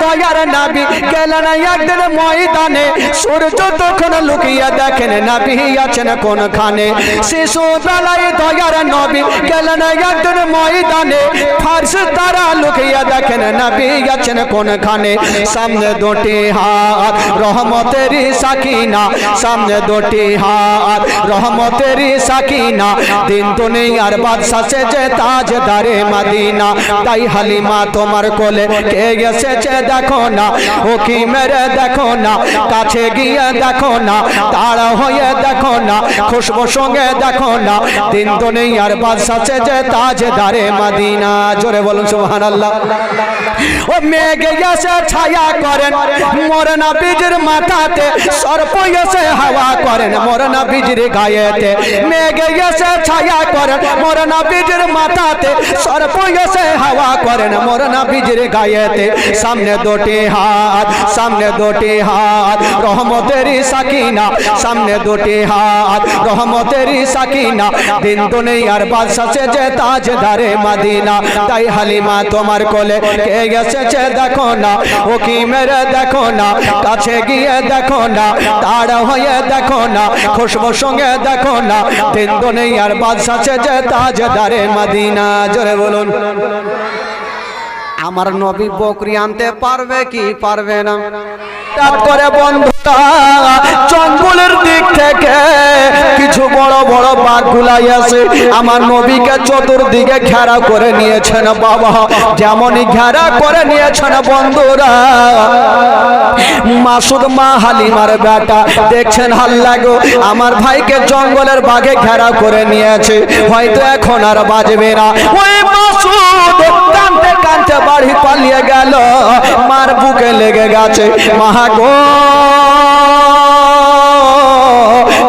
দয়ার নবী গেলেন একদিন ময়দানে সূর্য তখন লুকিয়ে দেখেন নবী আছেন কোনখানে শিশু বেলায় দয়ার নবী গেলেন একদিন ময়দানে ফারেশতারা লুকিয়ে দেখেন নবী আছেন কোনখানে সামনে দুটি হাত রহমতের সাকিনা সামনে দুটি হাত রহমতের সাকিনা দিন দুনিয়ার বাদশা সেজে তাজদারে মদিনা তাই হালিমা তোমার কোলে কে এসেছে দেখো না ও কি মেরে দেখো না কাছে গিয়ে দেখো না তাড়া হয়ে দেখো না খুশবু সঙ্গে দেখো না দিন দুনিয়ার বাদশা সেজে তাজদারে মদিনা জোরে বলুন সুবহানাল্লাহ ও মেঘে এসে ছায়া করেন মোর নবীর মাথাতে সর্প এসে হাওয়া করেন মোর নবীর গায়েতে মেঘে এসে ছায়া করেন মোর নবীর মাথাতে সর্প এসে হাওয়া করেন মোর নবীর গায়েতে সামনে দুটি হাত রহমতের সাকিনা সামনে দুটি হাত রহমতের সাকিনা দিন দুনিয়ার বাদশা সেজে তাজদারে মদিনা তাই হালিমা তোমার কোলে কে এসেছে দেখো না ও কি মেরে দেখো না কাছে গিয়ে দেখো না তাড়া হয়ে দেখো না খুশবু সঙ্গে দেখো না দিন দুনিয়ার বাদশা সেজে তাজদারে মদিনা জোরে বলুন আমার নবী বকরি আনতে পারবে কি পারবে না করে বন্ধুরা জঙ্গলের দিক থেকে কিছু বড় বড় বাঘগুলা এসে আমার নবীকে চতুর্দিকে ঘেরা করে নিয়েছেন বাবা যেমনই ঘেরা করে নিয়েছেন বন্ধুরা মাসুদ মা হালিমার বেটা দেখছেন হাল্লা গো আমার ভাইকে জঙ্গলের বাঘে ঘেরা করে নিয়েছে হয়তো এখন আর বাজবে না ওই মাসুদ কাঁদতে কাঁদতে বাড়ি পালিয়ে গেল মার বুকে লেগে গেছে মা গো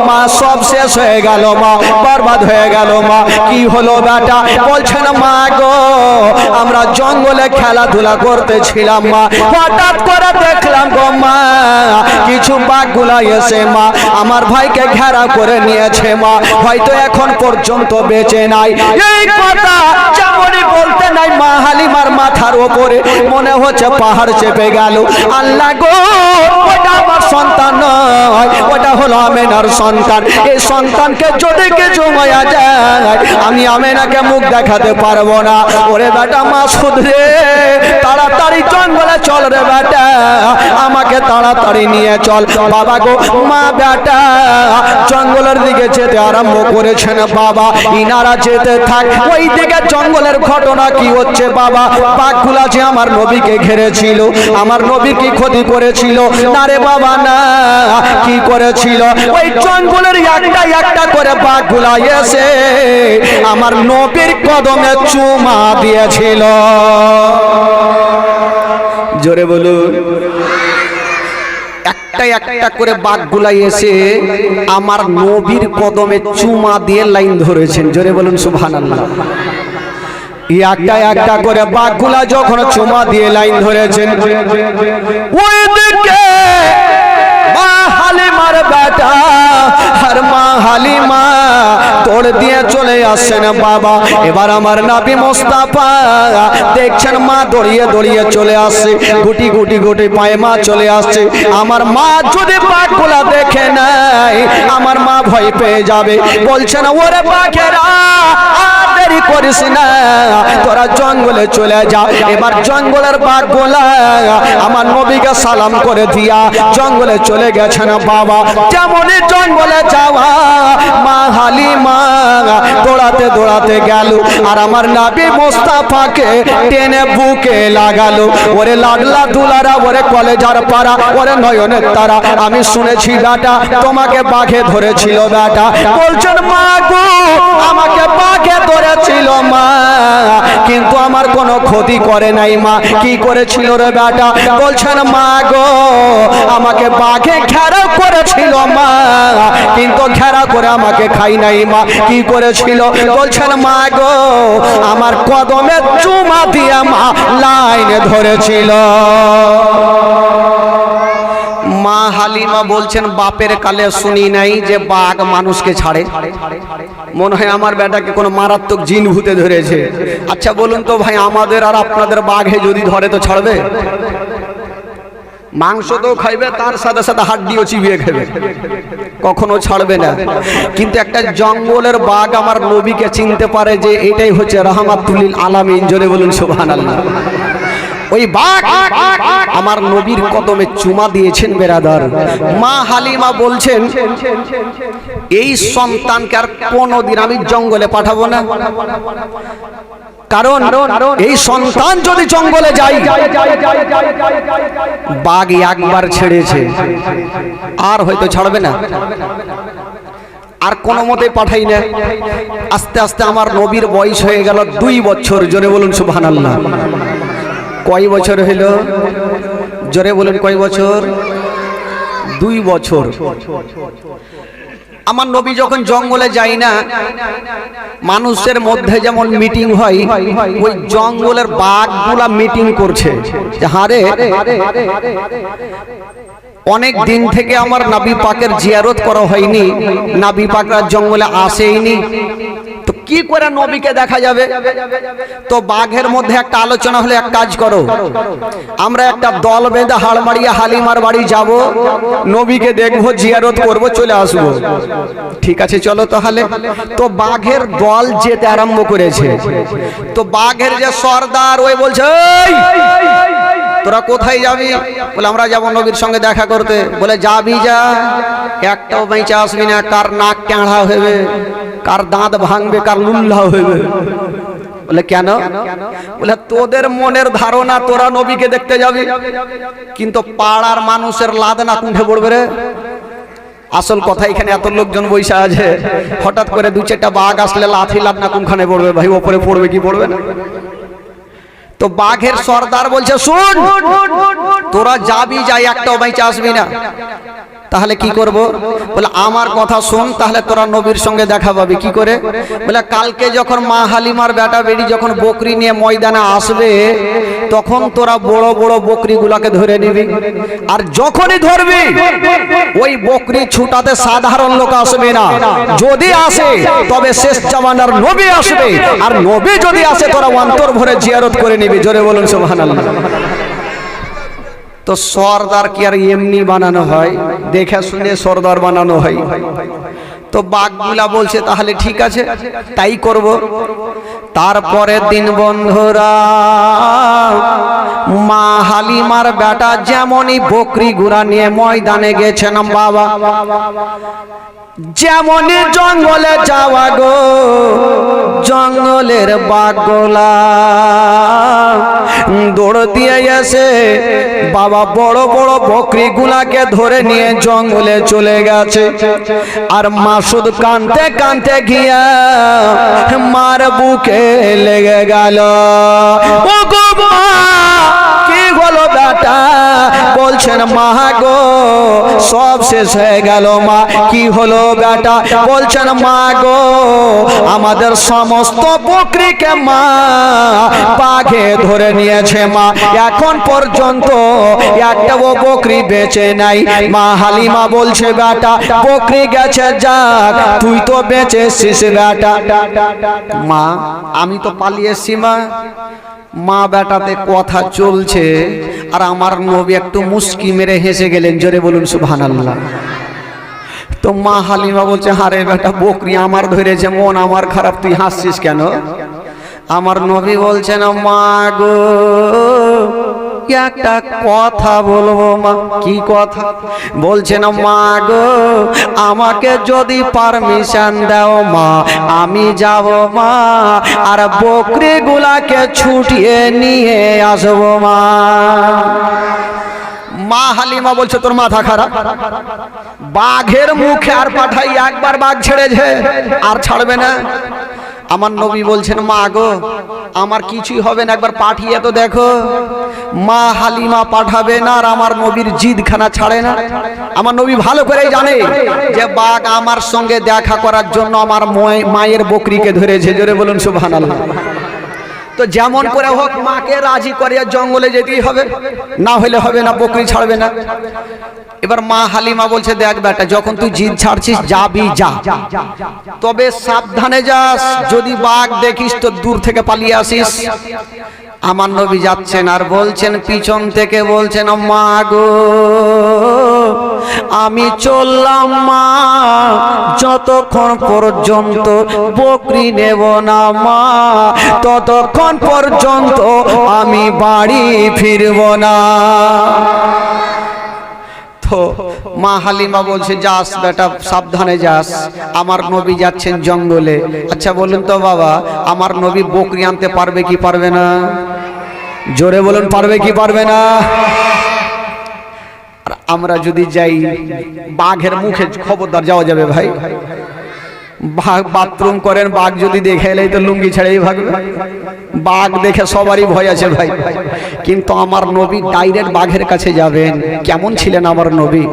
মা সব শেষ হয়ে গেল মা বরবাদ হয়ে গেল মা কি হলো বেটা বলছেন মা গো আমরা জঙ্গলে খেলাধুলা করতেছিলাম মা হঠাৎ করে দেখলাম গো মা কিছু বাঘগুলা এসে মা আমার ভাইকে ঘেরা করে নিয়েছে মা হয়তো এখন পর্যন্ত বেঁচে নাই এই কথা যেমনই বলতে নাই মা হালিমার মাথার উপরে মনে হচ্ছে পাহাড় চেপে গেল আল্লাহ গো ওটা আমার সন্তান নয় ওটা হলো আমেনার সন্তান এই সন্তানকে যদি কিছু হয়ে যায় আমি আমেনাকে মুখ দেখাতে পারবো না ওরে বেটা মাসুদ রে তাড়াতাড়ি জঙ্গলে চল রে বেটা আমাকে তাড়াতাড়ি নিয়ে চল বাবা গো মা বেটা জঙ্গলের দিকে যেতে আরম্ভ করেছেন বাবা ইনারা যেতে থাক ওই দিকে জঙ্গলের ঘটনা কি হচ্ছে বাবা বাঘগুলা যে আমার নবীকে ঘিরেছিল আমার নবী কি ক্ষতি করেছিল না রে বাবা না কি করেছিল ওই জঙ্গলের একটা একটা করে বাঘগুলা এসে আমার নবীর কদমে চুমা দিয়েছিল জোরে বলুন একটা একটা করে বাঘগুলা এসে আমার নবীর কদমে চুমা দিয়ে লাইন ধরেছেন জোরে বলুন সুবহানাল্লাহ একটা একটা করে বাঘগুলা যখন চুমা দিয়ে লাইন ধরেছেন ওই দিকে মা হালিমার বেটা আর মা হালিমা তোড় দিয়ে চলে আসছেন বাবা এবার আমার নবী মুস্তাফা দেখছেন মা দড়িয়ে দড়িয়ে চলে আসছে গুটি গুটি গুটি পায়ে মা চলে আসছে আমার মা যদি বাঘগুলা দেখে নাই আমার মা ভয় পেয়ে যাবে বলছেন ওরে বাঘেরা দেরি করিস না তোরা জঙ্গলে চলে যা এবার জঙ্গলের বাঘগুলা আমার নবীকে সালাম করে দিয়া জঙ্গলে চলে গেছেন বাবা যেমনই জঙ্গলে যাওয়া মা হালিমা দৌড়াতে দৌড়াতে গেল আর আমার নবী মুস্তাফাকে টেনে বুকে লাগালো ওরে লাডলা দুলারা ওরে কলেজার পাড়া ওরে নয়নের তারা আমি শুনেছি বেটা তোমাকে বাঘে ধরেছিল বেটা বলছেন মা গো আমাকে বাঘে ধরেছিল মা কিন্তু আমার কোনো ক্ষতি করে নাই মা কি করেছিল রে বেটা বলছেন মা গো আমাকে বাঘে ঘেরা করেছিল মা কিন্তু ঘেরা করে আমাকে খাই নাই মা কি করেছিল বলছেন মা গো আমার কদমে চুমা দিয়ে মা লাইনে ধরেছিল মা হালিমা বলছেন বাপের কালে শুনি নাই যে বাঘ মানুষকে ছাড়ে মনে হয় আমার বেটাকে কোনো মারাত্মক জিন ভূতে ধরেছে আচ্ছা বলুন তো ভাই আমাদের আর আপনাদের বাঘে যদি ধরে তো ছাড়বে মাংস তো খাইবে, তার সাথে সাথে হাড্ডিও চিবিয়ে খাবে, কখনো ছাড়বে না। কিন্তু একটা জঙ্গলের বাঘ আমার নবীকে চিনতে পারে যে এটাই হচ্ছে রাহমাতুল লিল আলামিন। জোরে বলুন সুবহানাল্লাহ। ওই বাঘ আমার নবীর কদমে চুমা দিয়েছেন বেরাদার। মা হালিমা বলছেন এই সন্তানকে আর কোনোদিন আমি জঙ্গলে পাঠাবো না, কারণ এই সন্তান যদি জঙ্গলে যায়, বাঘ একবার ছেড়েছে আর হয়তো ছাড়বে না, আর কোনো মতে পাঠাই না। আস্তে আস্তে আমার নবীর বয়স হয়ে গেল 2 বছর। জোরে বলুন সুবহানাল্লাহ। কয় বছর হইল? জোরে বলুন কয় বছর? 2 বছর। আমার নবী যখন জঙ্গলে যায় না, মানুষের মধ্যে যেমন মিটিং হয়, ওই জঙ্গলের বাঘগুলা মিটিং করছে যে হারে অনেক দিন থেকে আমার নবী পাকের জিয়ারত করা হয়নি, নবী পাকরা জঙ্গলে আসেইনি, তো কি করে নবীকে দেখা যাবে? তো বাঘের মধ্যে একটা আলোচনা হলো, এক কাজ করো, আমরা একটা দল বেঁধে হাড়মাড়িয়া হালিমার বাড়ি যাব, নবীকে দেখবো, জিয়ারত করব, চলে আসবো। ঠিক আছে চলো তাহলে। তো বাঘের দল যেতে আরম্ভ করেছে। তো বাঘের যে সর্দার, ওই বলছে তোরা কোথায় যাবি? বলে আমরা যাবো নবীর সঙ্গে দেখা করতে। বলে যাবি যা, একটাও বেঁচে আসবি না, কার নাক ট্যাঁড়া হইবে, কার দাঁত ভাঙবে, কার লুল্লা হইবে। বলে কেন? বলে তোদের মনের ধারণা তোরা নবীকে দেখতে যাবি, কিন্তু পাড়ার মানুষের লাদ না কুণ্ঠে পড়বে রে। আসল কথা, এখানে এত লোকজন বৈশা আছে, হঠাৎ করে 2-4টা বাঘ আসলে লাথি লাদ না কোনখানে পড়বে ভাই, ওপরে পড়বে কি পড়বে না? তো বাঘের সর্দার বলছে শুন, তোরা যাবি যাই, একটাও বেঁচে আসবি না। তাহলে কি করব? বলে আমার কথা শোন, তাহলে তোরা নবীর সঙ্গে দেখা পাবি। কি করে? বলে কালকে যখন মা হালিমার বেটা বেড়ি যখন বকরি নিয়ে ময়দানে আসবে, তখন তোরা বড় বড় বকরিগুলাকে ধরে নিবি, আর যখনই ধরবি ওই বকরি ছুটাতে সাধারণ লোক আসবে না, যদি আসে তবে শেষ জামানার নবী আসবে, আর নবী যদি আসে তোরা অন্তর ভরে জিয়ারত করে নিবি। জোরে বলুন সুবহানাল্লাহ। তো সর্দার কি আর এমনি বানানো হয়? দেখে শুনে সর্দার বানানো হয়। তো বাঘগুলা বলছে তাহলে ঠিক আছে, তাই করব। তারপরের দিন বন্ধুরা, মা হালিমার বেটা যেমনই বকরি গুড়া নিয়ে ময়দানে গেছেন, বাবা যেমনই জঙ্গলে যাওয়া গো, জঙ্গলের বাঘগুলা দৌড় দিয়ে এসে বাবা বড় বড় বকরি গুলাকে ধরে নিয়ে জঙ্গলে চলে গেছে। আর মাসুদ কানতে কানতে গিয়া মার বুকে লেগে গেল। ও গো মা, কি হলো বেটা? বলছেন মা গো সব শেষ হয়ে গেল। মা কি হলো বেটা? বলছেন মা গো আমাদের সমস্ত বকরিকে মা বাঘে ধরে নিয়েছে। মা এখন পর্যন্ত একটাও বকরি বেঁচে নাই। মা হালিমা বলছে বেটা বকরি গেছে যাক, তুই তো বেঁচে এসছিস বেটা। মা আমি তো পালিয়ে এসছি। মা বেটাতে কথা চলছে, আর আমার নবী একটু মুস্কি মেরে হেসে গেলেন। জোরে বলুন সুবহানাল্লাহ। তো মা হালিমা বলছে হারে বেটা বকরি আমার ধরেছে, মন আমার খারাপ, তুই হাসছিস কেন? আমার নবী বলছেন মা গো একটা কথা বলবো মা। কি কথা? বলছেন মা গো আমাকে যদি পারমিশন দাও মা, আমি যাব মা, আর বকরি গুলাকে ছুটিয়ে নিয়ে আসবো মা। মা হালিমা বলছে তোর মাথা খারাপ, বাঘের মুখে আর পাঠাই, একবার বাঘ ছেড়েছে আর ছাড়বে না। আমার নবী বলছেন মা গো আমার কিছুই হবে না, একবার পাঠিয়ে তো দেখো। মা হালিমা পাঠাবে না, আর আমার নবীর জিদখানা ছাড়ে না। আমার নবী ভালো করে জানে যে বাঘ আমার সঙ্গে দেখা করার জন্য আমার মায়ের বকরিকে ধরেছে। জোরে বলুন সুবহানাল্লাহ। তো যেমন করে হোক মাকে রাজি করে জঙ্গলে যেতেই হবে, না হলে হবে না, বকরি ছাড়বে না। এবার মা হালিমা বলছে, দেখ বেটা, যখন তুই জিদ ছাড়ছিস যাবি যা, তবে সাবধানে যাস, যদি বাঘ দেখিস তো দূর থেকে পালিয়ে আসিস। আমার নবী যাচ্ছেন আর বলছেন, পিছন থেকে বলছেন, মা গো আমি চললাম মা, যতক্ষণ পর্যন্ত বকরি নেব না মা, ততক্ষণ পর্যন্ত আমি বাড়ি ফিরব না। তো মা হালিমা বলছে, যাস বেটা, সাবধানে যাস, আমার নবী যাচ্ছেন জঙ্গলে। আচ্ছা বলুন তো বাবা, আমার নবী বকরি আনতে পারবে কি পারবে না? জোরে বলুন, পারবে কি পারবে না? আর আমরা যদি যাই বাঘের মুখে, খবরদার যাওয়া যাবে ভাই। বাঘ বাথরুম করেন, বাঘ যদি দেখে এলেই তো লুঙ্গি ছেড়েই ভাগবে। বাঘ দেখে সবারই ভয় আছে ভাই, কিন্তু আমার নবী ডাইরেক্ট বাঘের কাছে যাবেন। কেমন ছিলেন আমার নবী!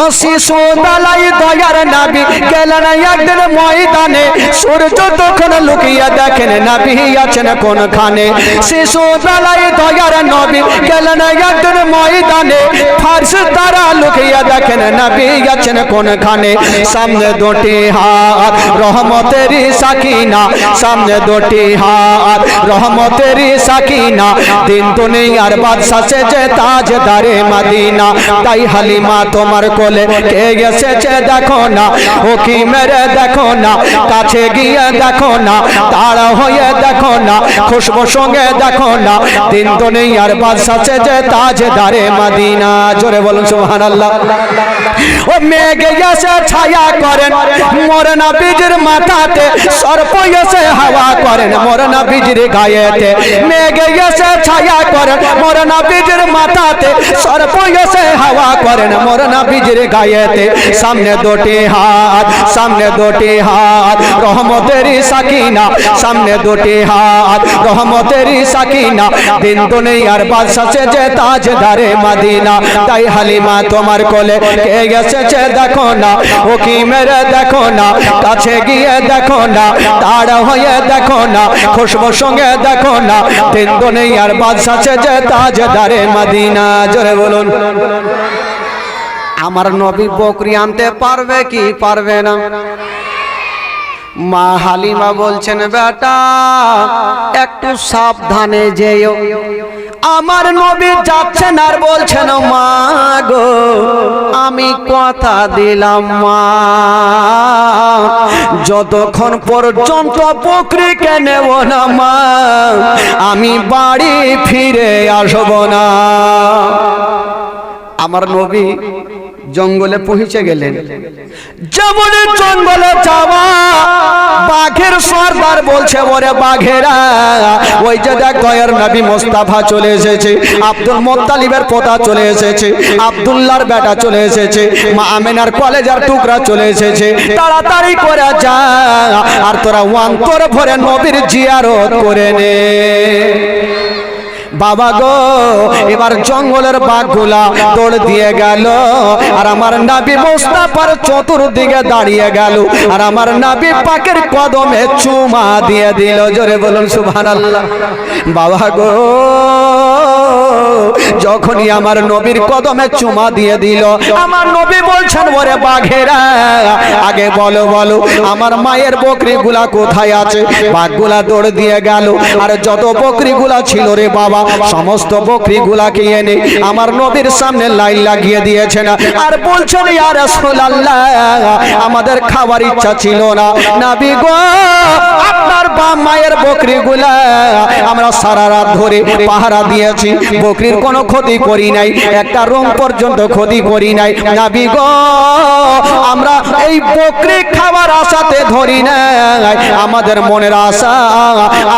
ও শিশু দালাই দয়ার নবী গেলেন একদিন ময়দানে, সূর্য তখন লুকিয়ে দেখেন নবী আছেন কোনখানে। শিশু দালাই দয়ার নবী গেলেন একদিন ময়দানে, ফার্স তারা লুকিয়ে দেখেন নবী আছেন কোনখানে। সামনে দুটি হাত রহমতের সাকিনা, সামনে দুটি হাত রহমতের সাকিনা, দিন দুনিয়ার বাদশা সেজে তাজদারে মদিনা। তাই হালিমা তোমার কোলে কে এসেছে দেখো না, ও কি মেরে দেখো না, কাছে গিয়ে দেখো না, তাড়া হয়ে দেখো না, খুশবু সঙ্গে দেখো না, দিন দুনিয়ার বাদশা সেজে তাজদারে মদিনা। জোরে বলুন সুবহানাল্লাহ। ও মেঘ এসে ছায়া করেন মোর নবীর মাথাতে, সর্প এসে হাওয়া করেন মোর নবীর গায়েতে। মেঘ এসে ছায়া করেন মোর নবীর মাথাতে, সর্প এসে হাওয়া করেন মোর নবীর গায়েতে। সামনে দুটি হাত, সামনে দুটি হাত রহমতের সাকিনা, সামনে দুটি হাত রহমতের সাকিনা, দিন দুনিয়ার বাদশা সেজে তাজদারে মদিনা। তাই হালিমা তোমার কোলে কে এসেছে দেখো না, ও কি মেরে দেখো না, কাছে গিয়ে দেখো না, তাড়া হয়ে দেখো না, খুশবু সঙ্গে দেখো না, দিন দুনিয়ার বাদশা সেজে তাজদারে মদিনা। জোরে বলুন। আমার নবী বকরি আনতে পারবে কি পারবে না? মা হালিমা বলছেন, বেটা একটু সাবধানে যেও। আমার নবী যাচ্ছেন আর বলছেন, মা গো আমি কথা দিলাম মা, যতক্ষণ পর্যন্ত বকরিকে নেব না মা, আমি বাড়ি ফিরে আসব না। আমার নবী জঙ্গলে পৌঁছে গেলেন। যেমন জঙ্গলে যাওয়া, বাঘের সর্দার বলছে, ওরে বাঘেরা, ওই যে দেখ দয়ার নবী মোস্তাফা চলে এসেছে, আব্দুল মুত্তালিবের পোতা চলে এসেছে, আব্দুল্লাহর বেটা চলে এসেছে, মা আমেনার কলেজার টুকরা চলে এসেছে, তাড়াতাড়ি করে যা আর তোরা অন্তর ভরে নবীর জিয়ারত করে নে। বাবা গো, এবার জঙ্গলের বাঘগুলা দৌড় দিয়ে গেল, আর আমার নবী মুস্তাফার চতুর্দিকে দাঁড়িয়ে গেল, আর আমার নবী পাকের কদমে চুমা দিয়ে দিল। জোরে বলুন সুবহানাল্লাহ। বাবা গো, যখনই আমার নবীর কদমে চুমা দিয়ে দিল, আমার নবী বলছেন, ওরে বাঘেরা, আগে বলো বলো আমার মায়ের বকরিগুলা কোথায় আছে? বাঘগুলা দৌড় দিয়ে গেল, আর যত বকরিগুলা ছিল রে বাবা, সমস্ত বকরিগুলাকে এনে আমার নবীর সামনে লাইন লাগিয়ে দিয়েছেন, আর বলছেন, ইয়া রাসূলুল্লাহ আমাদের খাবার ইচ্ছা ছিল না, নবী গো আপনার বাপ মায়ের বকরিগুলা আমরা সারা রাত ধরে পাহারা দিয়েছি, বকরির কোনো ক্ষতি করি নাই, একটা রং পর্যন্ত ক্ষতি করি নাই, নবী গো আমরা এই বকরি খাবার আশাতে ধরি নাই, আমাদের মনের আশা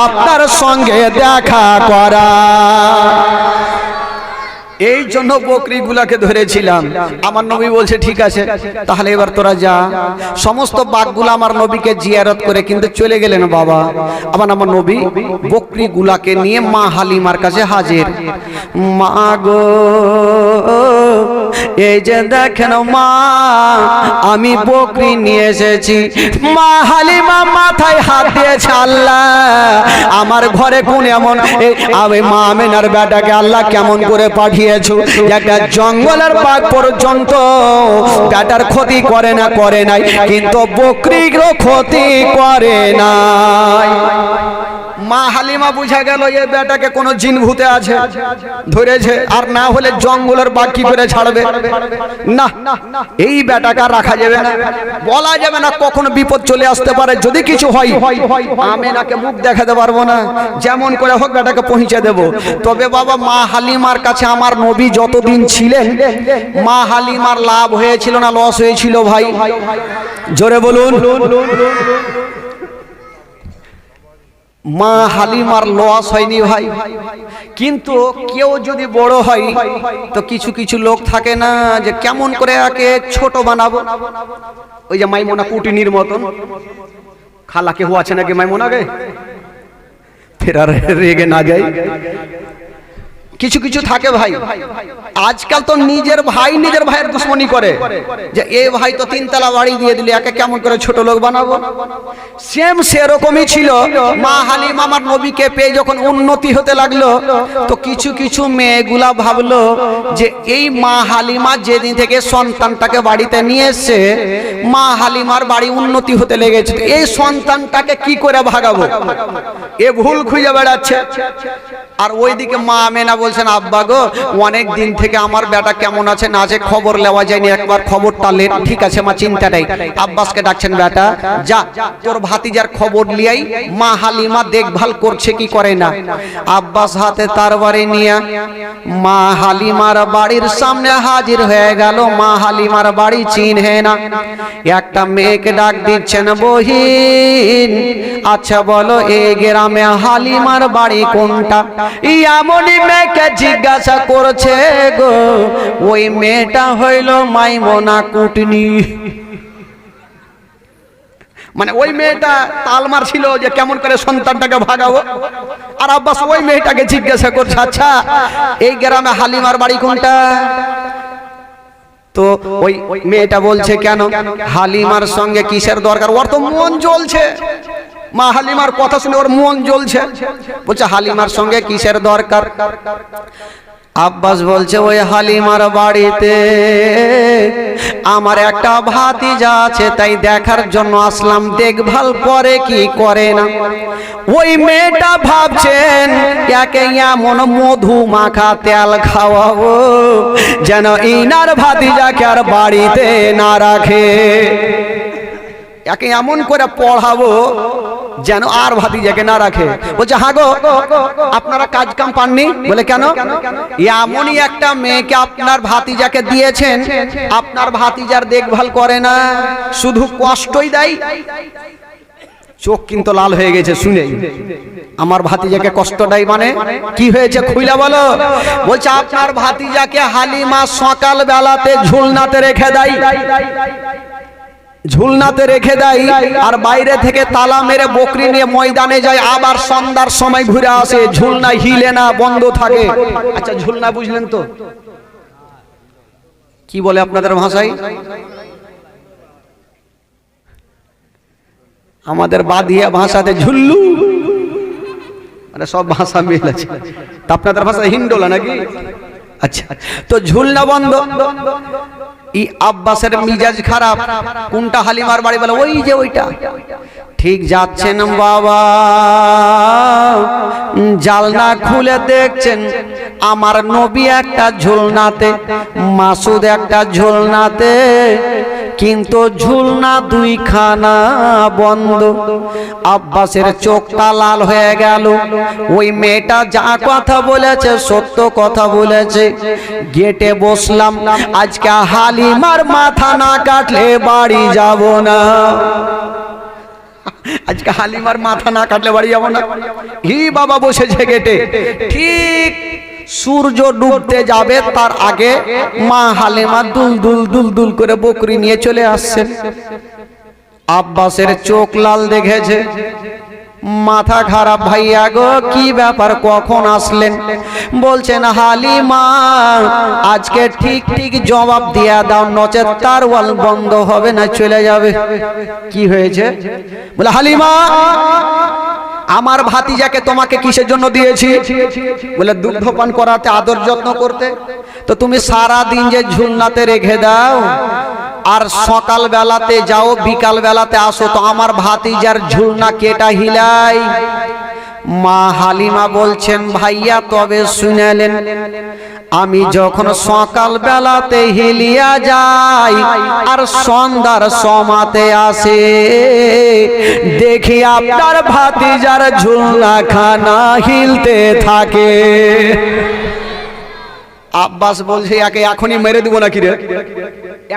আপনার সঙ্গে দেখা করা। এই জন্য বকরিগুলাকে ধরেছিলাম। আমার নবী বলছে ঠিক আছে তাহলে এবার তোরা যা। সমস্ত বাঘগুলো আমার নবীকে জিয়ারত করে কিন্তু চলে গেলেন বাবা। আবার আমার নবী বকরিগুলাকে নিয়ে মা হালিমার কাছে হাজির। মা গো এই যে দেখেন মা আমি বকরি নিয়ে এসেছি। মা হালিমা মাথায় হাত দিয়েছে, আল্লাহ আমার ঘরে কোন এমন আমি মা আমেনার বেটাকে আল্লাহ কেমন করে পাঠিয়েছো? একটা জঙ্গলের বাঘ পর্যন্ত বেটার ক্ষতি করে না, করে নাই, কিন্তু বকরিরও ক্ষতি করে নাই। মা হালিমা বুঝা গেল এই বেটাকে কোনো জিন ভূতে আছে ধরেছে, আর না হলে জঙ্গলের বাঘ কি করে ছাড়বে? না, এই বেটাকে রাখা যাবে না, বলা যাবে না কখন বিপদ চলে আসতে পারে। যদি কিছু হয় আমেনাকে মুখ দেখাতে পারবো না, যেমন করে হোক বেটাকে পৌঁছে দেব। তবে বাবা মা হালিমার কাছে আমার নবী যতদিন ছিলেন মা হালিমার লাভ হয়েছিল না লস হয়েছিল ভাই? জোরে বলুন। মা হালিমার লস হয়নি ভাই, কিন্তু কেউ যদি বড় হয় তো কিছু কিছু লোক থাকে না যে কেমন করে একে ছোট বানাবো। ওই যে মাইমুনা কুটিনির মতন খালা কেউ আছে নাকি মাইমুনাকে ফের আর রেগে না যায়। কিছু কিছু থাকে ভাই, আজকাল তো নিজের ভাই নিজের ভাইয়ের দুশ্মনী করে যে এই ভাই তো তিনতলা বাড়ি দিয়ে দিলে একে কেমন করে ছোট লোক বানাবো। সেম সেরকমই ছিল মা হালিমা আমার নবীকে পেয়ে যখন উন্নতি হতে লাগলো তো কিছু কিছু মেয়েগুলা ভাবলো যে এই মা হালিমা যেদিন থেকে সন্তানটাকে বাড়িতে নিয়ে এসছে মা হালিমার বাড়ি উন্নতি হতে লেগেছে, এই সন্তানটাকে কি করে ভাগাবো, এ ভুল খুঁজে বেড়াচ্ছে। আর ওইদিকে মা আমেনা বলছেন আব্বা গো অনেক দিন থেকে আমার বেটা কেমন আছে না আছে খবর নেওয়া যায়নি, একবার খবরটা লেন। ঠিক আছে মা চিন্তা নেই। আব্বাসকে ডাকছেন, বেটা যা তোর ভাতিজার খবর লিয়াই মা হালিমা দেখভাল করছে কি করে না। আব্বাস হাতে তার বাড়ি নিয়ে মা হালিমার বাড়ির সামনে হাজির হয়ে গেল। মা হালিমার বাড়ি চিনহে না, একটা মেয়েকে ডাক দিচ্ছেন, বহিন আচ্ছা বলো এই গ্রামে হালিমার বাড়ি কোনটা? এমনই মেয়েকে জিজ্ঞাসা করছে গো, ওই মেয়েটা হইল মাইমুনা কুটনি। মানে ওই মেয়েটা তালমার ছিল যে কেমন করে সন্তানটাকে ভাগাবো, আর আব্বাস ওই মেয়েটাকে জিজ্ঞাসা করছে আচ্ছা এই গ্রামে হালিমার বাড়ি কোনটা? তো ওই মেয়েটা বলছে কেন হালিমার সঙ্গে কিসের দরকার? ওর তো মন জ্বলছে, মা হালিমার কথা শুনে ওর মন জ্বলছে। বলছে হালিমার সঙ্গে কিসের দরকার? আব্বাস বলছে ওই হালিমার বাড়িতে আমার একটা ভাতিজা আছে, তাই দেখার জন্য আসলাম, দেখভাল করে কি করে না। ওই মেয়েটা ভাবছেন একে এমন মধু মাখা তেল খাওয়াবো যেন ইনার ভাতিজাকে আর বাড়িতে না রাখে, একে এমন করে পড়াবো যেন আর ভাতিজাকে না রাখে। বলছে হ্যাঁ গো আপনারা কাজ কাম পাননি? বলে কেন? এমনই একটা মেয়েকে আপনার ভাতিজাকে দিয়েছেন, আপনার ভাতিজার দেখভাল করে না, শুধু কষ্টই দেয়। চোখ কিন্তু লাল হয়ে গেছে শুনে, আমার ভাতিজাকে কষ্ট দেয় মানে কি হয়েছে খুইলা বলো। বলছে আপনার ভাতিজাকে হালিমা সকাল বেলাতে ঝুলনাতে রেখে দেয়, ঝুলনাতে রেখে দেয়, আর বাইরে থেকে তালা মেরে বকরি নিয়ে ময়দানে যায়, আবার সন্ধ্যার সময় ঘুরে আসে, ঝুলনা হিলে না, বন্ধ থাকে। আচ্ছা ঝুলনা বুঝলেন তো কি বলে আপনাদের ভাষায়? আমাদের বাদিয়া ভাষাতে ঝুল্লু, মানে সব ভাষা মিল আছে। তা আপনাদের ভাষা হিন্ডোলা নাকি? আচ্ছা তো ঝুলনা বন্ধ। ই আব্বাসের মিজাজ খারাপ, কোনটা হালিমার বাড়ি? বলে ওই যে ওইটা। ঠিক যাচ্ছেন বাবা, জালনা খুলে দেখছেন আমার নবী একটা ঝুলনাতে, মাসুদ একটা ঝুলনাতে, কিন্তু ঝুলনা দুইখানা বন্ধ। আব্বাসের চোখটা লাল হয়ে গেল, ওই মেয়েটা যা কথা বলেছে সত্য কথা বলেছে। গেটে বসলাম, আজকে হালিমার মাথা না কাটলে বাড়ি যাব না, আজকে হালিমার মাথা না কাটলে বাড়ি যাব না। হি বাবা বসেছে গেটে, ঠিক সূর্য ডুবতে যাবে তার আগে মা হালিমা দুল দুল দুল দুল করে বকরি নিয়ে চলে আসছেন। আব্বাসের চোখ লাল দেখেছে, মাথা খারাপ, ভাইয়া গো কি ব্যাপার, কখন আসলেন? বলছেন হালিমা আজকে ঠিক ঠিক জবাব দিয়া দাও, নচেত তার ওয়াল বন্ধ হবে না, চলে যাবে। কি হয়েছে? বলে হালিমা আমার ভাতিজাকে তোমাকে কিসের জন্য দিয়েছি? বলে দুগ্ধ পান করাতে, আদর যত্ন করতে। তো তুমি সারা দিন যে ঝুলনাতে রেখে দাও আর সকাল বেলাতে যাও বিকাল বেলাতে আসো, তো আমার ভাতিজার ঝুলনা কেটা হিলাই? মা হালিমা বলছেন ভাইয়া তবে শুনেলেন, আমি যখন সকাল বেলাতে হিলিয়া যাই আর সন্ধ্যার সমাতে আসে, দেখি আপনার ভাতিজার ঝুলনা খানা হিলতে থাকে। আব্বাস বলছে একে এখনই মেরে দিব নাকি রে?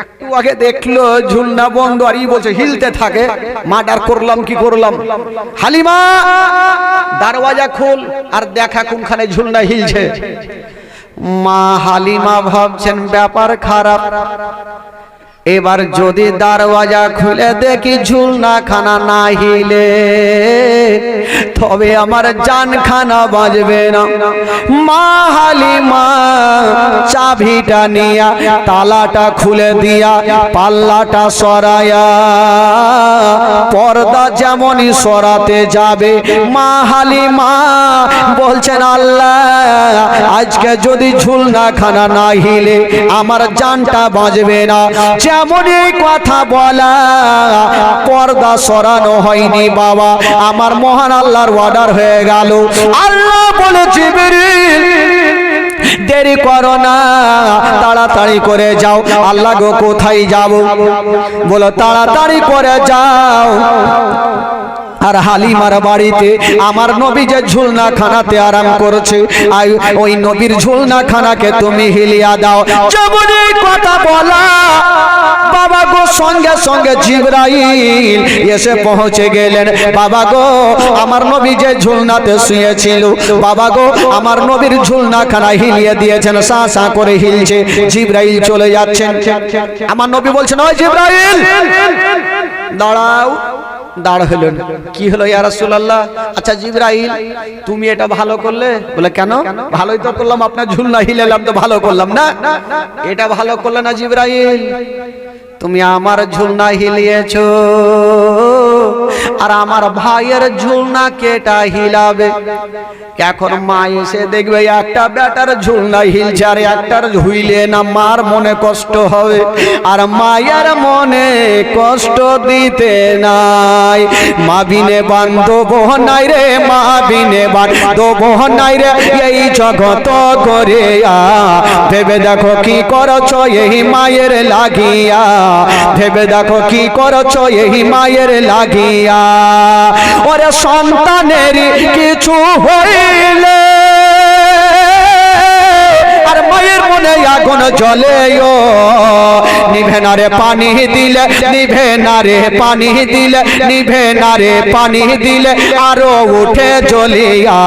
একটু আগে দেখলো ঝুলনা বন্ধ আর ই বলছে হিলতে থাকে। মার্ডার করলাম কি করলাম? হালিমা দরওয়াজা খোল আর দেখা কোনখানে ঝুলনা হিলছে। মা হালিমা ভাবছেন ব্যাপার খারাপ, এবার যদি দরওয়াজা খুলে দেখি ঝুলনা খানা না হিলে তবে আমার জান খানা বাজবে না। মা হালিমা চাবিটা নিয়া তালাটা খুলে দিয়া পাল্লাটা সরায়া পর্দা যেমনই সরাতে যাবে, মা হালিমা বলছেন আল্লাহ আজকে যদি ঝুলনা খানা না হিলে আমার জানটা বাজবে না। যেমনই কথা বলা পর্দা সরানো হয়নি বাবা, আমার মহান আল্লাহর অর্ডার হয়ে গেল। আল্লাহ বলে জিবরিল দেরি করো না, তাড়াতাড়ি করে যাও। আল্লাহ গো কোথায় যাব? বলো তাড়াতাড়ি করে যাও আর হালিমার বাড়িতে আমার নবী যে ঝুলনা খানাতে আরাম করেছে ওই নবীর ঝুলনা খানাকে তুমি হিলিয়া দাও। যেমনই কথা বলা বাবা গো সঙ্গে সঙ্গে জিবরাইল এসে পৌঁছে গেলেন। বাবা গো আমার নবী যে ঝুলনাতে শুয়েছিল, বাবা গো আমার নবীর ঝুলনা খানা হিলিয়ে দিয়েছেন, সা সা করে হিলছে। জিবরাইল চলে যাচ্ছেন, আমার নবী বলছেন ওই জিবরাইল দাঁড়াও। দাঁড় হলেন, কি হলো ইয়া রাসূলুল্লাহ? আচ্ছা জিবরাইল তুমি এটা ভালো করলে? বলে কেন? ভালোই তো করলাম, আপনার ঝুলনা হিলালাম তো ভালো করলাম না? এটা ভালো করলে না জিবরাইল, তুমি আমার ঝুলনা হিলিয়েছো আর আমার ভাইয়ের ঝুলনা কেটা হিলাবে? এখন মা এসে দেখবে একটা বেটার ঝুলনা হিলছে আর একটার হুইলে না, মার মনে কষ্ট হবে আর মায়ের মনে কষ্ট দিতে নাই। মা বিনে বান্ধব নাই রে, মা বিনে বান্ধব নাই রে এই জগত করে। ভেবে দেখো কি করছো এই মায়ের লাগিয়া, ভেবে দেখো কি করছো এই মায়ের লাগিয়া। ওরে সন্তানের কিছু হইলে আর মায়ের মনে আগুন জ্বলে, নিভে না রে পানি দিলে, নিভে না রে পানি দিলে, নিভে না রে পানি দিলে আরো উঠে জ্বলিয়া।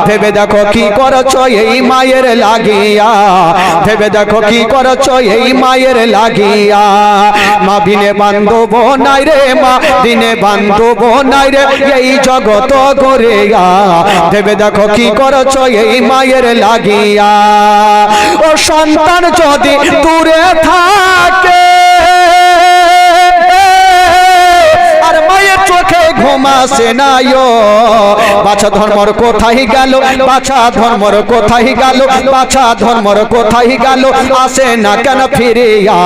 ভেবে দেখো কি করছো এই মায়ের লাগিয়া, ভেবে দেখো কি করছো এই মায়ের লাগিয়া। মা বিনে বান্ধব নাই রে, মা বিনে বান্ধব নাই রে এই জগত গড়িয়া। ভেবে দেখো কি করছো এই মায়ের লাগিয়া। ও সন্তান যদি দূরে থাকে আর মায়ের চোখে ঘুম আসে না, বাছা ধর্মর কোথায় গেল, বাছা ধর্মর কোথায় গেল, বাছা ধর্মর কোথায় গেল, আসে না কেন ফিরিয়া।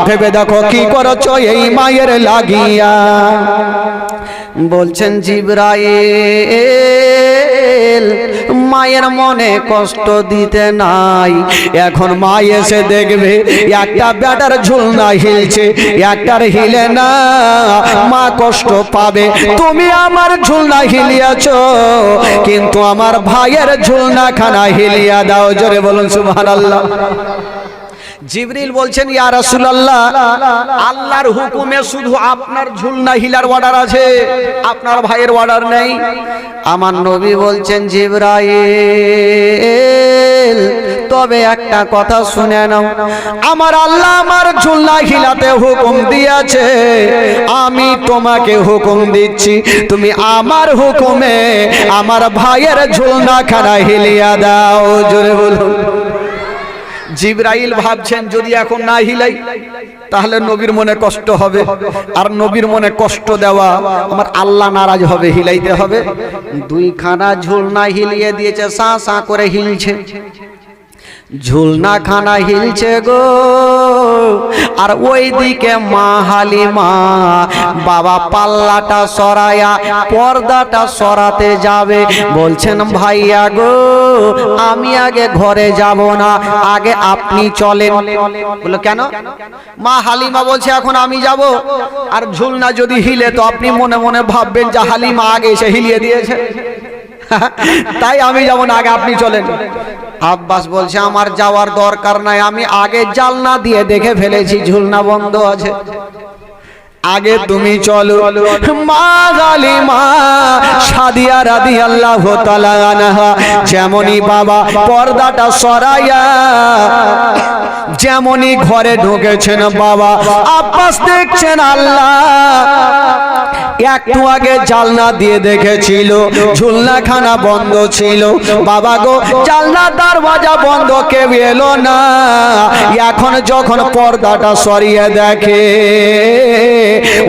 ভেবে দেখো কি করছো এই মায়ের লাগিয়া। বলছেন জিবরাইল মায়ের মনে কষ্ট দিতে নাই। এখন মা এসে দেখবে একটা বেটার ঝুলনা হিলছে, একটার হিলে না, মা কষ্ট পাবে। তুমি আমার ঝুলনা হিলিয়াছো কিন্তু আমার ভাইয়ের ঝুলনা খানা হিলিয়া দাও। জোরে বলুন সুবহানাল্লাহ। জিবরিল বলছেন ইয়া রাসূলুল্লাহ, আল্লাহর হুকুমে শুধু আপনার ঝুলনা হিলার অর্ডার আছে, আপনার ভাইয়ের অর্ডার নেই। আমার নবী বলছেন জিবরাইল, তবে একটা কথা শুনে নাও, আমার আল্লাহ আমার ঝুলনা হিলাতে হুকুম দিয়েছে, আমি তোমাকে হুকুম দিচ্ছি, তুমি আমার হুকুমে আমার ভাইয়ের ঝুলনা খানা হিলিয়া দাও। জোরে বলুন। জিবরাইল ভাবছেন যদি এখন না হিলাই তাহলে নবীর মনে কষ্ট হবে, আর নবীর মনে কষ্ট দেওয়া আমার আল্লাহ নারাজ হবে, হিলাইতে হবে। দুইখানা ঝুলনা হিলিয়ে দিয়েছে, সা সা করে হিলছে, ঝুলনা খানা হিলছে গো। আর ওইদিকে মা হালিমা বাবা পাল্লাটা সরায়া পর্দাটা সরাতে যাবে, বলছেন ভাইয়া গো আমি আগে ঘরে যাব না, আগে আপনি চলেন। বললো কেন? মা হালিমা বলছে এখন আমি যাব, আর ঝুলনা যদি হিলে তো আপনি মনে মনে ভাববেন যে হালিমা আগে এসে হিলিয়ে দিয়েছে, তাই আমি যাব না, আগে আপনি চলেন। আব্বাস বলছে আমার যাওয়ার দরকার নাই, আমি আগে জালনা দিয়ে দেখে ফেলেছি ঝুলনা বন্ধ আছে, আগে তুমি চলো। মা হালিমা সাদিয়া রাদিয়াল্লাহু তাআলা আনহা যেমনই বাবা পর্দাটা সরাইয়া যেমনই ঘরে ঢুকেছেন বাবা আব্বাস দেখছেন আল্লাহ একটু আগে জালনা দিয়ে দেখেছিল ঝুলনাখানা বন্ধ ছিল, বাবা গো জালনা দরওয়াজা বন্ধ, কেউ এলো না। এখন যখন পর্দাটা সরিয়ে দেখে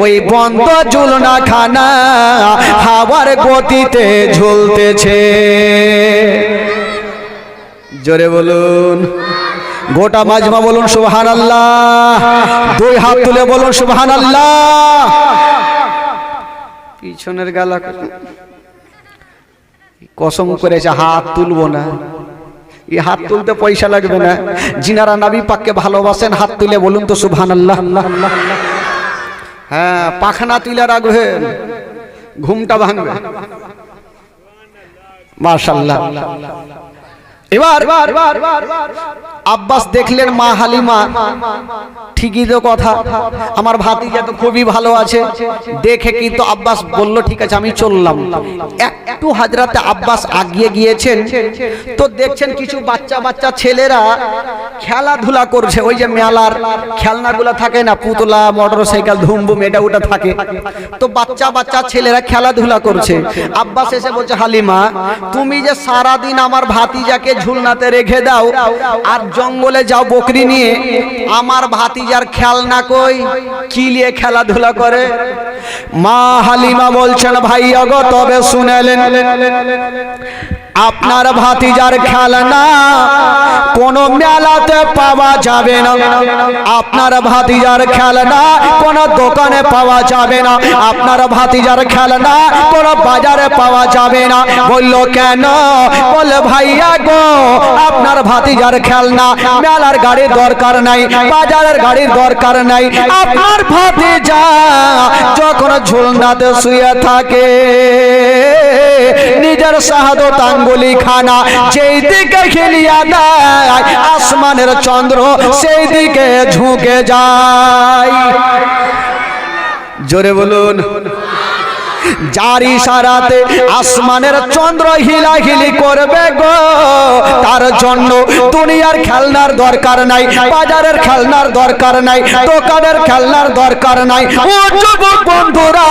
ওই বন্ধ ঝুলনাখানা হাওয়ার গতিতে ঝুলতেছে। জোরে বলুন, গোটা মাজমা বলুন সুবহানাল্লাহ, দুই হাত তুলে বলুন সুবহানাল্লাহ। পিছনের গালা কসম করেছে হাত তুলবো না, এই হাত তুলতে পয়সা লাগবে না। যিনারা নবী পাককে ভালোবাসেন হাত তুলে বলুন তো সুবহানাল্লাহ। হ্যাঁ, পাখনা তুলে রাখবেন, ঘুমটা ভাঙবে। মাশাআল্লাহ। এবার আব্বাস দেখলেন মা হালিমা ঠিকই তো কথা, আমার ভাতিজা তো খুবই ভালো আছে, দেখে কিন্তু আব্বাস বলল ঠিক আছে আমি চললাম। একটু হাজরাতে আব্বাস আগিয়ে গিয়েছেন তো দেখছেন কিছু বাচ্চা বাচ্চা ছেলেরা খেলাধুলা করছে, ওই যে মেলার খেলনাগুলো থাকে না, পুতলা মোটরসাইকেল ধুমবুম এটা ওটা থাকে, তো বাচ্চা বাচ্চা ছেলেরা খেলাধুলা করছে। আব্বাস এসে বলছে হালিমা তুমি যে সারাদিন আমার ভাতিজাকে ঝুলনাতে রেখে দাও আর জঙ্গলে যাও বকরি নিয়ে, আমার ভাতিজার খেলনা কই, কি নিয়ে খেলাধুলা করে? মা হালিমা বলছেন ভাইয়া গো তবে শুনেলেন আপনার ভাতিজার খেলনা কোন মেলাতে পাওয়া যাবে না, আপনার ভাতিজার খেলনা কোন দোকানে পাওয়া যাবে না, আপনার ভাতিজার খেলনা কোন বাজারে পাওয়া যাবে না। বলল কেন? বলে ভাইয়া গো আপনার ভাতিজার খেলনা মেলার গাড়ির দরকার নাই, বাজারের গাড়ির দরকার নাই, আপনার ভাতিজা যখন ঝুলনাতে শুয়ে থাকে নিজের শাহাদত আঙ্গুলি খানা যেই দিকে খেলিয়া দেয় আসমানের চন্দ্র সেই দিকে ঝুঁকে যায়। জোরে বলুন। যার ইশারাতে আসমানের চন্দ্র হিলাহিলি করবে গো, তার জন্য দুনিয়ার খেলনার দরকার নাই, বাজারের খেলনার দরকার নাই, দোকানের খেলনার দরকার নাই। ও যুবক বন্ধুরা,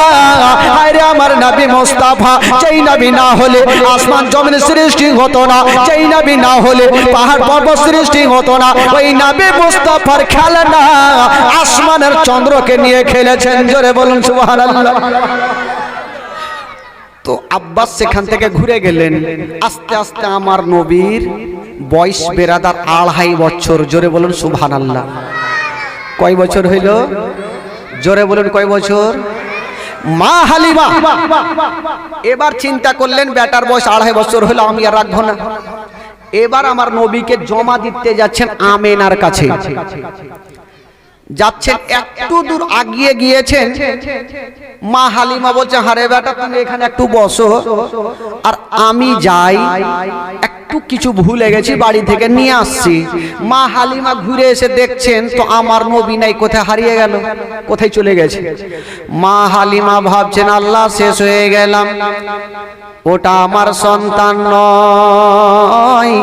আরে আমার নবী মুস্তাফা, যেই নবী না হলে আসমান জমিন সৃষ্টি হতো না, যেই নবী না হলে পাহাড় পর্বত সৃষ্টি হতো না, ওই নবী মুস্তাফার খেলনা আসমানের চন্দ্রকে নিয়ে খেলেছেন। জোরে বলুন সুবহানাল্লাহ। তো আব্বাস সেখান থেকে ঘুরে গেলেন। আস্তে আস্তে আমার নবীর বয়স বেরাদার 2.5 বছর। জোরে বলুন সুবহানাল্লাহ। কয় বছর হইল? জোরে বলুন কয় বছর? মা হালিমা এবার চিন্তা করলেন বেটার বয়স 2.5 বছর হলো, আমি আর রাখবো না। এবার আমার নবীকে জমা দিতে যাচ্ছেন আমেনার কাছে। যাচ্ছেন, একটু দূর আগিয়ে গিয়েছেন, মা হালিমা বলছে হারে বেটা তুমি এখানে একটু বসো আর আমি যাই, একটু একটু কিছু ভুলে গেছি, বাড়ি থেকে নিয়ে আসছি। মা হালিমা ঘুরে এসে দেখছেন তো আমার নবী নাই, কোথায় হারিয়ে গেল, কোথায় চলে গেছে। মা হালিমা ভাবছেন আল্লাহ শেষ হয়ে গেলাম, ওটা আমার সন্তান নয়,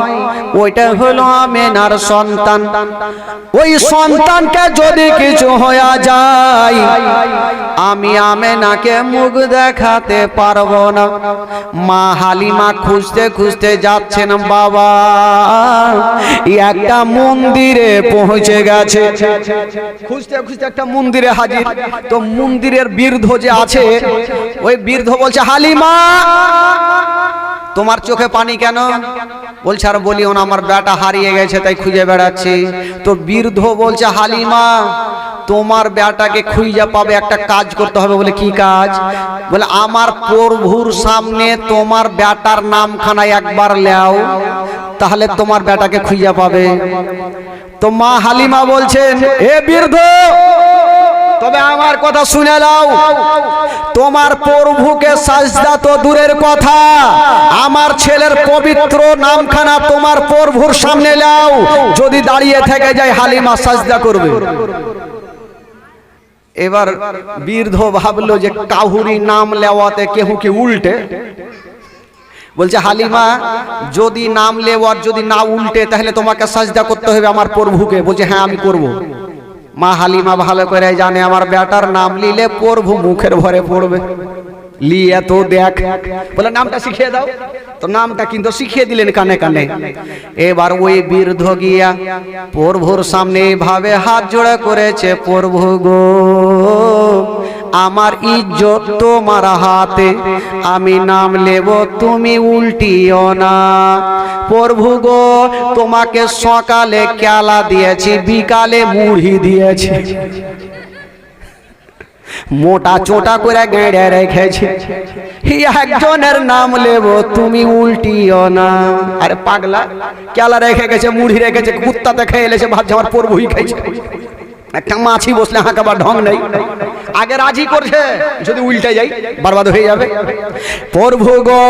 ওইটা হলো আমেনার সন্তান। ওই সন্তানকে যদি কিছু হয়ে যায় আমি আমেনাকে মুখ দেখাতে পারবো না। মা হালিমা খুঁজতে খুঁজতে যাচ্ছেন, বাবা একটা মন্দিরে পৌঁছে গেছে। খুঁজতে খুঁজতে একটা মন্দিরে হাজির। তো মন্দিরের বৃদ্ধ যে আছে, ওই বৃদ্ধ বলছে, হালিমা তোমার চোখে পানি কেন? বলছে আর বলিও না, আমার বেটা হারিয়ে গেছে তাই খুঁজে বেড়াচ্ছি। তো বৃদ্ধ বলছে, হালিমা তোমার বেটাকে খুঁজে পাবে একটা কাজ করতে হবে। বলে কি কাজ? বলে আমার প্রভুর সামনে তোমার বেটার নামখানা একবার লেও, তাহলে তোমার বেটাকে খুঁজে পাবে। তো মা হালিমা বলছেন, এ বৃদ্ধ তবে আমার কথা শুনে নাও, তোমার প্রভুকে সাজদা তো দূরের কথা, আমার ছেলের পবিত্র নামখানা তোমার প্রভুর সামনে নাও, যদি দাঁড়িয়ে থেকে যায় হালিমা সাজদা করবে। এবার বৃদ্ধ ভাবলো যে কাহুরি নাম লেওয়াতে কেহু কি উল্টে। বলছে, হালিমা যদি নাম লেওয়ার যদি না উল্টে তাহলে তোমাকে সাজদা করতে হবে আমার প্রভুকে। বলছে হ্যাঁ আমি করব। মা হালিমা ভালো করে জানে আমার বেটার নাম নিলে প্রভু মুখের ভরে পড়বে, লিয়ে তো দেখ। বলে নামটা শিখিয়ে দাও। তো নামটা কিন্তু শিখিয়ে দিলেন কানে কানে। এবার ওই বৃদ্ধ গিয়া প্রভুর সামনে এইভাবে হাত জোড়া করেছে, প্রভু গো আমার ইজ্জত তোমার হাতে, আমি নাম নেব তুমি উল্টিও না। প্রভু গো তোমাকে সকালে কেলা দিয়েছি, বিকালে মুড়ি দিয়েছি, মোটা চোটা করে গেড়ে রেখেছি, একজনের নাম নেব তুমি উল্টিও না। আরে পাগলা, কেলা রেখে গেছে, মুড়ি রেখেছে, কুত্তাতে খেয়ে এলেছে, ভাবছে আমার প্রভুই খাইছে। একটা মাছি বসলে হাঁকাবার ঢং নেই, আগে রাজি করছে, যদি উল্টে যাই বরবাদ হয়ে যাবে। প্রভু গো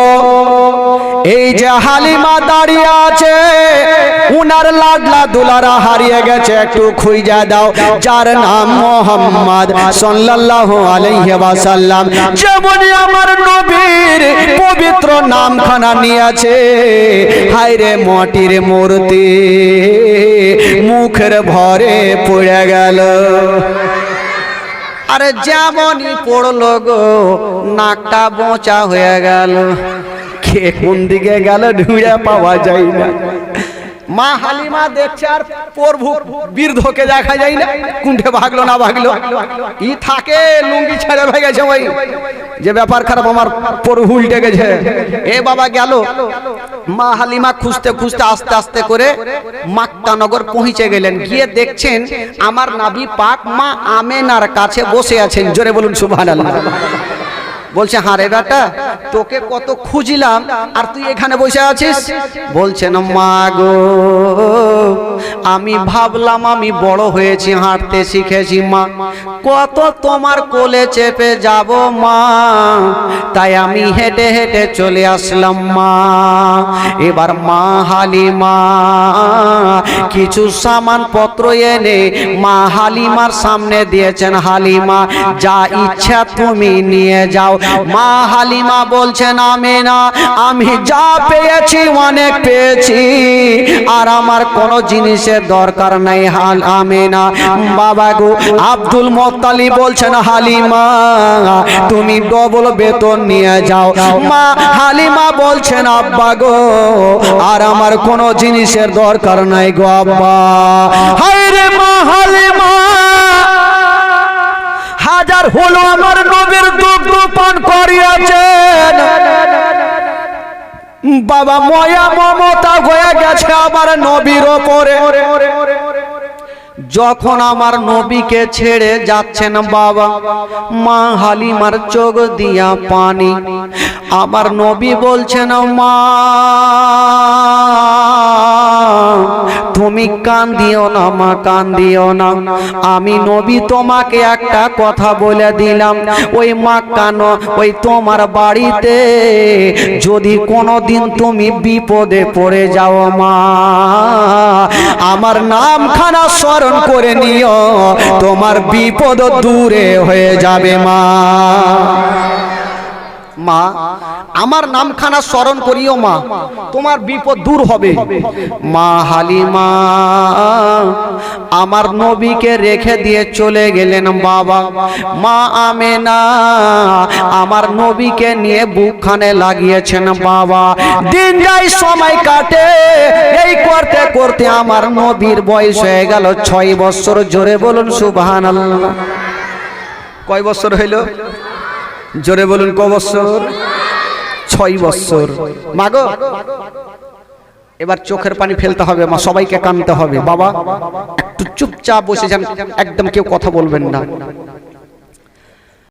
এই যে হালিমা দাঁড়িয়ে আছে, উনার লাডলা দুলারা হারিয়ে গেছে, একটু খুঁজে দাও, যার নাম মোহাম্মদ সাল্লাল্লাহু আলাইহি ওয়াসাল্লাম, যেমন আমার নবীর পবিত্র নামখানা নিয়েছে। হায় রে মাটির মূর্তি মুখের ভরে পড়ে গেল। আরে যেমনই পড়লো গো নাকটা বোঁচা হয়ে গেল, কে কোন দিকে গেল ঢুঁড়ে পাওয়া যায় না। মা হালিমা দেখছে আর প্রভু বৃদ্ধকে দেখা যায় না, কুণ্ঠে ভাগলো না ভাগলো, ই থাকে লুঙ্গি ছেড়ে ভেঙে গেছে, ওই যে ব্যাপার খারাপ, আমার প্রভু উল্টে গেছে। এ বাবা গেল। মা হালিমা খুঁজতে খুঁজতে আস্তে আস্তে করে মক্কা নগর পৌঁছে গেলেন। গিয়ে দেখছেন আমার নবী পাক মা আমেনার কাছে বসে আছেন। জোরে বলুন সুবহানাল্লাহ। বলছে হ্যাঁ রে বেটা, তোকে কত খুঁজলাম আর তুই এখানে বসে আছিস। বলছেন মা গো আমি ভাবলাম আমি বড় হয়েছি, হাঁটতে শিখেছি মা, কত তোমার কোলে চেপে যাব মা, তাই আমি হেঁটে হেঁটে চলে আসলাম মা। এবার মা হালিমা কিছু সামান পত্র এনে মা হালিমার সামনে দিয়েছেন। হালিমা যা ইচ্ছা তুমি নিয়ে যাও। মা হালিমা বলছেন আমেনা আমি যা পেয়েছি অনেক পেয়েছি, আর আমার কোনো জিনিসের দরকার নাই। আমেনা বাবা গো আব্দুল মুত্তালিব বলছেন হালিমা তুমি ডবল বেতন নিয়ে যাও। মা হালিমা বলছেন আব্বা গো আর আমার কোনো জিনিসের দরকার নাই গো আব্বা। হায় রে মা হালিমা, হাজার হলো আমার নবীর দুগ্ধ পান করিয়াছেন, বাবা ময়া মমতা হয়ে গেছে আমার নবীর ওপরে। যখন আমার নবীকে ছেড়ে যাচ্ছেন বাবা, মা হালিমার চোখ দিয়া পানি। আমার নবী বলছেন মা তুমি কান্দিও না মা, কান্দিও না। আমি নবী তোমাকে একটা কথা বলে দিলাম, ওই মক্কানো ওই তোমার বাড়িতে যদি কোনোদিন তুমি বিপদে পড়ে যাও মা, আমার নামখানা স্মরণ করে নিও, তোমার বিপদ দূরে হয়ে যাবে মা। মা আমার নামখানা স্মরণ করিও মা, তোমার বিপদ দূর হবে। মা হালিমা আমার নবীকে রেখে দিয়ে চলে গেলেন বাবা। মা আমেনা আমার নবীকে নিয়ে বুকখানে লাগিয়েছেন বাবা। দিন যায় সময় কাটে, এই করতে করতে আমার নবীর বয়স হয়ে গেল 6 বছর। জোরে বলুন সুবহানাল্লাহ। কয় বছর হইল? জোরে বলুন ক বছর? 6 বছর। মাগো এবার চোখের পানি ফেলতে হবে মা, সবাইকে কাঁদতে হবে। বাবা একটু চুপচাপ বসে যান, একদম কেউ কথা বলবেন না।